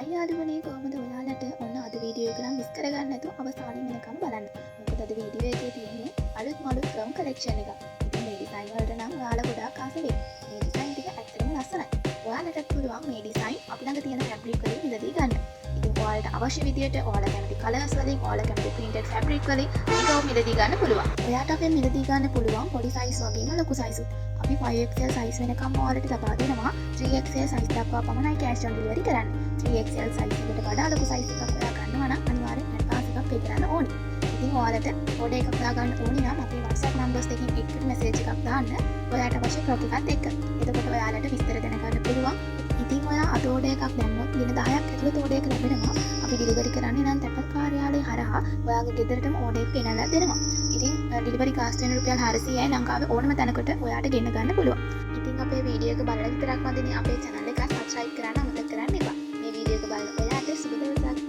අයියාලුවනේ කොහොමද ඔයාලට ඔන්න අද වීඩියෝ එක නම් මිස් කරගන්න නැතුව අවසානයේ වෙනකම් බලන්න. මොකද අද වීඩියෝ එකේ තියෙන්නේ අලුත් මලුත් ගම් කලෙක්ෂන් එක. ඉතින් මේ ඩිසයින් වලට නම් ඔයාලා ගොඩාක් ආස වෙයි. මේ ඩිසයින් ටික ඇත්තටම ලස්සනයි. ඔයාලටත් පුළුවන් මේ ඩිසයින් අපි ළඟ තියෙන ෆැබ්‍රික් වලින් මිලදී ගන්න. ඉතින් ඔයාලට අවශ්‍ය විදියට ඔයාලා කැමති කලර්ස් වලින් ඔයාලා කැමති printed fabric වලින් මේක මිලදී ගන්න පුළුවන්. ඔයාට අපෙන් මිලදී ගන්න පුළුවන් පොඩි size වගේම ලොකු size උත්. අපි 5XL size වෙනකම් ඔයාලට ලබා දෙනවා. 3XL size දක්වා පමණයි cash on delivery කරන්නේ. 3XL size එකට වඩා ලොකු size එකක් ඔයා ගන්නවා නම් අනිවාර්යෙන් advance එකක් pay කරන්න ඕනේ. ඉතින් ඔයාලට order එකක් දාගන්න ඕනේ නම් අපේ WhatsApp numbers එකකින් එක්ක message එකක් දාන්න. ඔයාලට අවශ්‍ය clock එකත් එක්ක. එතකොට ඔයාලට විස්තර දැනගන්න පුළුවන්. ඉතින් ඔයා අද order එකක් දැම්මොත් දින 10ක් ඇතුළත order එක ලැබෙනවා. අපි delivery කරන්නේ නම් තැපත් කාර්යාලය හරහා ඔයාගේ ගෙදරටම order එක ගෙනල්ලා දෙනවා. ඉතින් delivery cost වෙන රුපියල් 400යි ලංකාවේ ඕනම තැනකට ඔයාට ගෙන්න ගන්න පුළුවන්. ඉතින් අපේ වීඩියෝ එක බලලා විතරක් මදිනේ අපේ channel එක subscribe කරන්න අමතක කරන්න එපා. මේ වීඩියෝ එක බලන ඔයාට සුබ දවසක්.